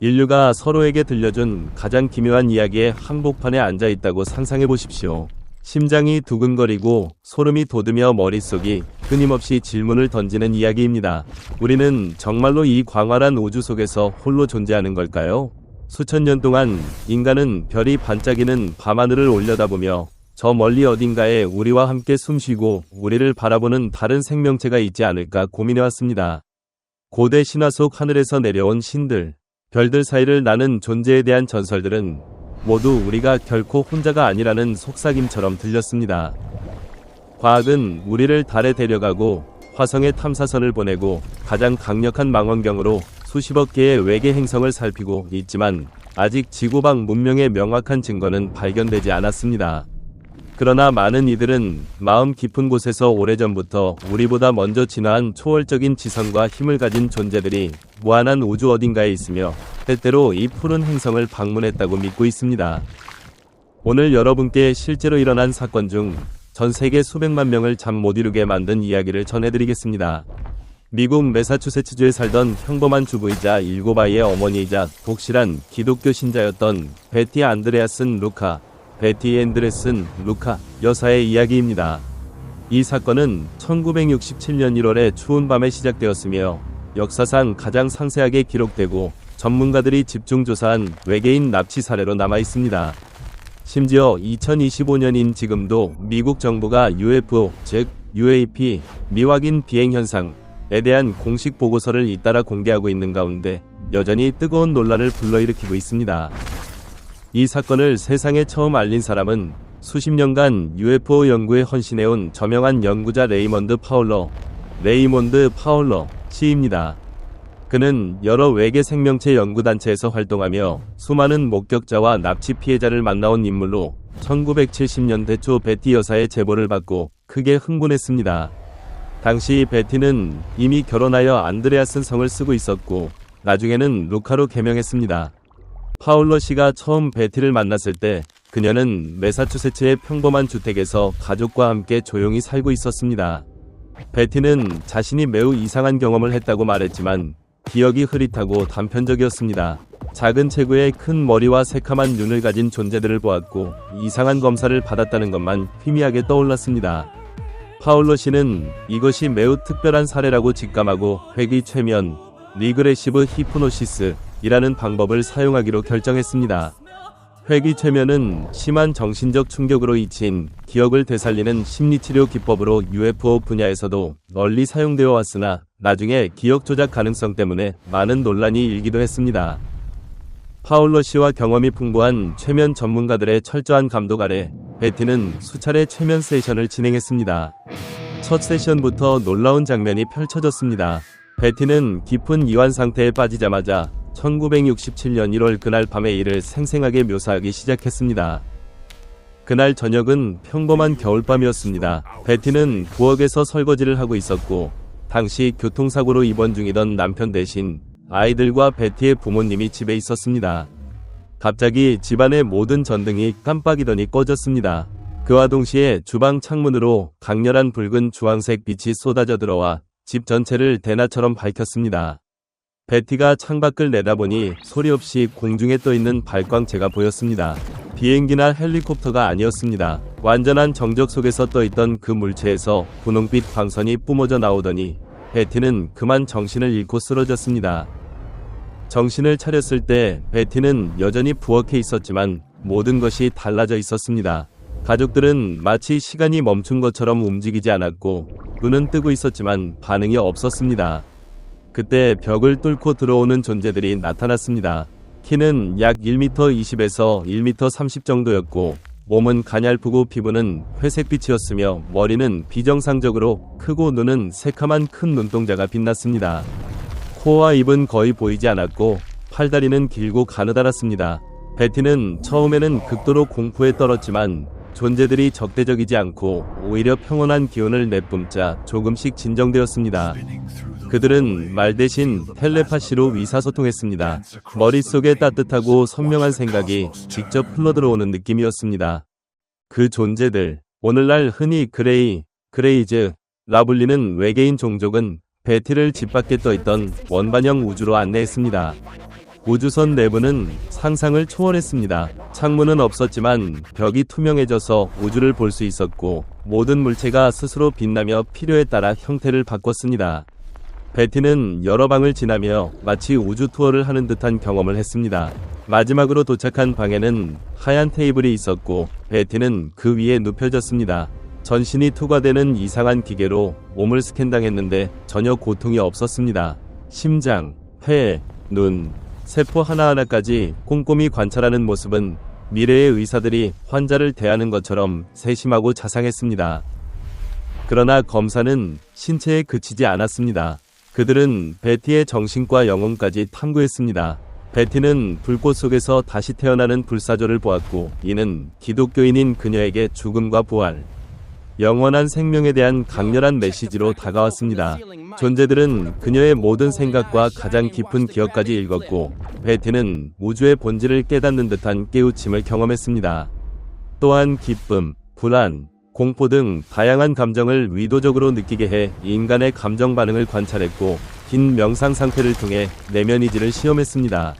인류가 서로에게 들려준 가장 기묘한 이야기의 한복판에 앉아 있다고 상상해 보십시오. 심장이 두근거리고 소름이 돋으며 머릿속이 끊임없이 질문을 던지는 이야기입니다. 우리는 정말로 이 광활한 우주 속에서 홀로 존재하는 걸까요? 수천 년 동안 인간은 별이 반짝이는 밤하늘을 올려다보며 저 멀리 어딘가에 우리와 함께 숨쉬고 우리를 바라보는 다른 생명체가 있지 않을까 고민해왔습니다. 고대 신화 속 하늘에서 내려온 신들, 별들 사이를 나는 존재에 대한 전설들은 모두 우리가 결코 혼자가 아니라는 속삭임처럼 들렸습니다. 과학은 우리를 달에 데려가고 화성에 탐사선을 보내고 가장 강력한 망원경으로 수십억 개의 외계 행성을 살피고 있지만 아직 지구 밖 문명의 명확한 증거는 발견되지 않았습니다. 그러나 많은 이들은 마음 깊은 곳에서 오래전부터 우리보다 먼저 진화한 초월적인 지성과 힘을 가진 존재들이 무한한 우주 어딘가에 있으며 때때로 이 푸른 행성을 방문했다고 믿고 있습니다. 오늘 여러분께 실제로 일어난 사건 중 전 세계 수백만 명을 잠 못 이루게 만든 이야기를 전해드리겠습니다. 미국 매사추세츠주에 살던 평범한 주부이자 7아이의 어머니이자 독실한 기독교 신자였던 베티 안드레아슨 루카, 베티 앤드레슨 루카 여사의 이야기입니다. 이 사건은 1967년 1월의 추운 밤에 시작되었으며 역사상 가장 상세하게 기록되고 전문가들이 집중 조사한 외계인 납치 사례로 남아 있습니다. 심지어 2025년인 지금도 미국 정부가 UFO, 즉 UAP, 미확인 비행 현상에 대한 공식 보고서를 잇따라 공개하고 있는 가운데 여전히 뜨거운 논란을 불러일으키고 있습니다. 이 사건을 세상에 처음 알린 사람은 수십 년간 UFO 연구에 헌신해온 저명한 연구자 레이몬드 파울러 씨입니다. 그는 여러 외계 생명체 연구단체에서 활동하며 수많은 목격자와 납치 피해자를 만나온 인물로 1970년대 초 베티 여사의 제보를 받고 크게 흥분했습니다. 당시 베티는 이미 결혼하여 안드레아슨 성을 쓰고 있었고 나중에는 루카로 개명했습니다. 파울러 씨가 처음 베티를 만났을 때 그녀는 매사추세츠의 평범한 주택에서 가족과 함께 조용히 살고 있었습니다. 베티는 자신이 매우 이상한 경험을 했다고 말했지만 기억이 흐릿하고 단편적이었습니다. 작은 체구의 큰 머리와 새카만 눈을 가진 존재들을 보았고 이상한 검사를 받았다는 것만 희미하게 떠올랐습니다. 파울러 씨는 이것이 매우 특별한 사례라고 직감하고 회귀 최면, 리그레시브 히프노시스 이라는 방법을 사용하기로 결정했습니다. 회귀 최면은 심한 정신적 충격으로 잊힌 기억을 되살리는 심리치료 기법으로 UFO 분야에서도 널리 사용되어 왔으나 나중에 기억 조작 가능성 때문에 많은 논란이 일기도 했습니다. 파울러 씨와 경험이 풍부한 최면 전문가들의 철저한 감독 아래 베티는 수차례 최면 세션을 진행했습니다. 첫 세션부터 놀라운 장면이 펼쳐졌습니다. 베티는 깊은 이완 상태에 빠지자마자 1967년 1월 그날 밤의 일을 생생하게 묘사하기 시작했습니다. 그날 저녁은 평범한 겨울밤이었습니다. 베티는 부엌에서 설거지를 하고 있었고 당시 교통사고로 입원 중이던 남편 대신 아이들과 베티의 부모님이 집에 있었습니다. 갑자기 집안의 모든 전등이 깜빡이더니 꺼졌습니다. 그와 동시에 주방 창문으로 강렬한 붉은 주황색 빛이 쏟아져 들어와 집 전체를 대낮처럼 밝혔습니다. 베티가 창밖을 내다보니 소리 없이 공중에 떠있는 발광체가 보였습니다. 비행기나 헬리콥터가 아니었습니다. 완전한 정적 속에서 떠있던 그 물체에서 분홍빛 광선이 뿜어져 나오더니 베티는 그만 정신을 잃고 쓰러졌습니다. 정신을 차렸을 때 베티는 여전히 부엌에 있었지만 모든 것이 달라져 있었습니다. 가족들은 마치 시간이 멈춘 것처럼 움직이지 않았고 눈은 뜨고 있었지만 반응이 없었습니다. 그때 벽을 뚫고 들어오는 존재들이 나타났습니다. 키는 약 1m 20에서 1m 30 정도였고 몸은 가냘프고 피부는 회색빛이었으며 머리는 비정상적으로 크고 눈은 새카만 큰 눈동자가 빛났습니다. 코와 입은 거의 보이지 않았고 팔다리는 길고 가느다랐습니다. 베티는 처음에는 극도로 공포에 떨었지만 존재들이 적대적이지 않고 오히려 평온한 기운을 내뿜자 조금씩 진정되었습니다. 그들은 말 대신 텔레파시로 의사소통했습니다. 머릿속에 따뜻하고 선명한 생각이 직접 흘러들어오는 느낌이었습니다. 그 존재들, 오늘날 흔히 그레이즈라 불리는 외계인 종족은 베티를 집 밖에 떠있던 원반형 우주로 안내했습니다. 우주선 내부는 상상을 초월했습니다. 창문은 없었지만 벽이 투명해져서 우주를 볼 수 있었고 모든 물체가 스스로 빛나며 필요에 따라 형태를 바꿨습니다. 베티는 여러 방을 지나며 마치 우주 투어를 하는 듯한 경험을 했습니다. 마지막으로 도착한 방에는 하얀 테이블이 있었고 베티는 그 위에 눕혀졌습니다. 전신이 투과되는 이상한 기계로 몸을 스캔당했는데 전혀 고통이 없었습니다. 심장, 폐, 눈, 세포 하나하나까지 꼼꼼히 관찰하는 모습은 미래의 의사들이 환자를 대하는 것처럼 세심하고 자상했습니다. 그러나 검사는 신체에 그치지 않았습니다. 그들은 베티의 정신과 영혼까지 탐구했습니다. 베티는 불꽃 속에서 다시 태어나는 불사조를 보았고 이는 기독교인인 그녀에게 죽음과 부활, 영원한 생명에 대한 강렬한 메시지로 다가왔습니다. 존재들은 그녀의 모든 생각과 가장 깊은 기억까지 읽었고 베티는 우주의 본질을 깨닫는 듯한 깨우침을 경험했습니다. 또한 기쁨, 불안, 공포 등 다양한 감정을 의도적으로 느끼게 해 인간의 감정 반응을 관찰했고 긴 명상 상태를 통해 내면 이지를 시험했습니다.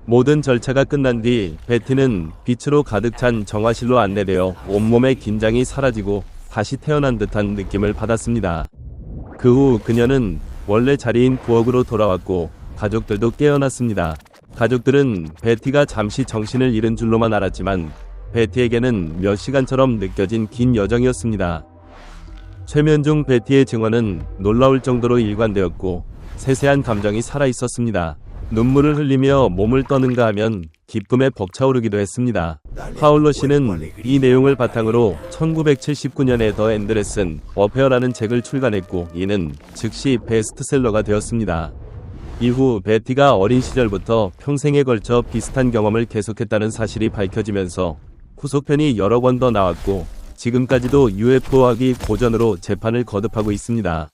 모든 절차가 끝난 뒤 베티는 빛으로 가득 찬 정화실로 안내되어 온몸의 긴장이 사라지고 다시 태어난 듯한 느낌을 받았습니다. 그 후 그녀는 원래 자리인 부엌으로 돌아왔고 가족들도 깨어났습니다. 가족들은 베티가 잠시 정신을 잃은 줄로만 알았지만 베티에게는 몇 시간처럼 느껴진 긴 여정이었습니다. 최면 중 베티의 증언은 놀라울 정도로 일관되었고 세세한 감정이 살아있었습니다. 눈물을 흘리며 몸을 떠는가 하면 기쁨에 벅차오르기도 했습니다. 파울로 씨는 이 내용을 바탕으로 1979년에 더 엔드레슨 어페어라는 책을 출간했고 이는 즉시 베스트셀러가 되었습니다. 이후 베티가 어린 시절부터 평생에 걸쳐 비슷한 경험을 계속했다는 사실이 밝혀지면서 후속편이 여러 권 더 나왔고 지금까지도 UFO학이 고전으로 재판을 거듭하고 있습니다.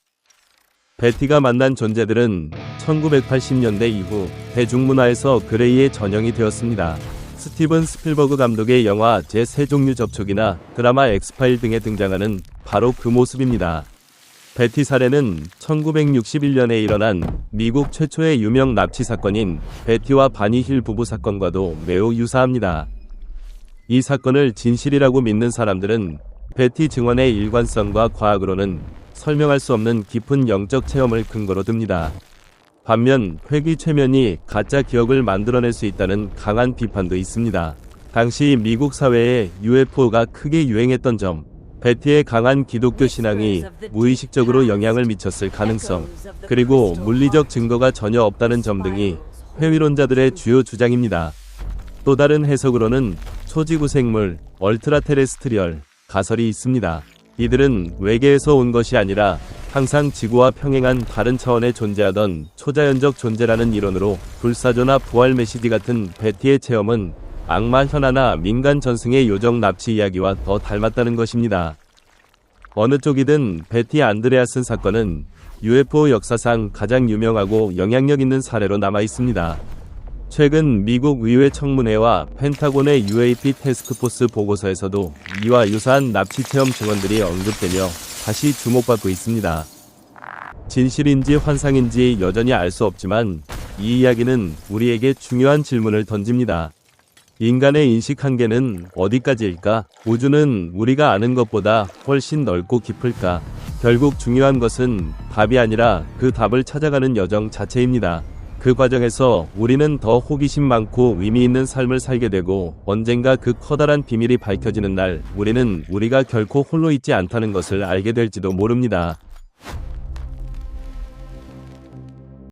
베티가 만난 존재들은 1980년대 이후 대중문화에서 그레이의 전형이 되었습니다. 스티븐 스필버그 감독의 영화 제3종류 접촉이나 드라마 엑스파일 등에 등장하는 바로 그 모습입니다. 베티 사례는 1961년에 일어난 미국 최초의 유명 납치 사건인 베티와 바니 힐 부부 사건과도 매우 유사합니다. 이 사건을 진실이라고 믿는 사람들은 베티 증언의 일관성과 과학으로는 설명할 수 없는 깊은 영적 체험을 근거로 듭니다. 반면 회귀 최면이 가짜 기억을 만들어낼 수 있다는 강한 비판도 있습니다. 당시 미국 사회에 UFO가 크게 유행했던 점, 베티의 강한 기독교 신앙이 무의식적으로 영향을 미쳤을 가능성, 그리고 물리적 증거가 전혀 없다는 점 등이 회의론자들의 주요 주장입니다. 또 다른 해석으로는 초지구 생물, 얼트라테레스트리얼, 가설이 있습니다. 이들은 외계에서 온 것이 아니라 항상 지구와 평행한 다른 차원에 존재하던 초자연적 존재라는 이론으로 불사조나 부활 메시지 같은 베티의 체험은 악마 현아나 민간 전승의 요정 납치 이야기와 더 닮았다는 것입니다. 어느 쪽이든 베티 안드레아슨 사건은 UFO 역사상 가장 유명하고 영향력 있는 사례로 남아 있습니다. 최근 미국 의회 청문회와 펜타곤의 UAP 태스크포스 보고서에서도 이와 유사한 납치 체험 증언들이 언급되며 다시 주목받고 있습니다. 진실인지 환상인지 여전히 알 수 없지만 이 이야기는 우리에게 중요한 질문을 던집니다. 인간의 인식 한계는 어디까지일까? 우주는 우리가 아는 것보다 훨씬 넓고 깊을까? 결국 중요한 것은 답이 아니라 그 답을 찾아가는 여정 자체입니다. 그 과정에서 우리는 더 호기심 많고 의미 있는 삶을 살게 되고 언젠가 그 커다란 비밀이 밝혀지는 날 우리는 우리가 결코 홀로 있지 않다는 것을 알게 될지도 모릅니다.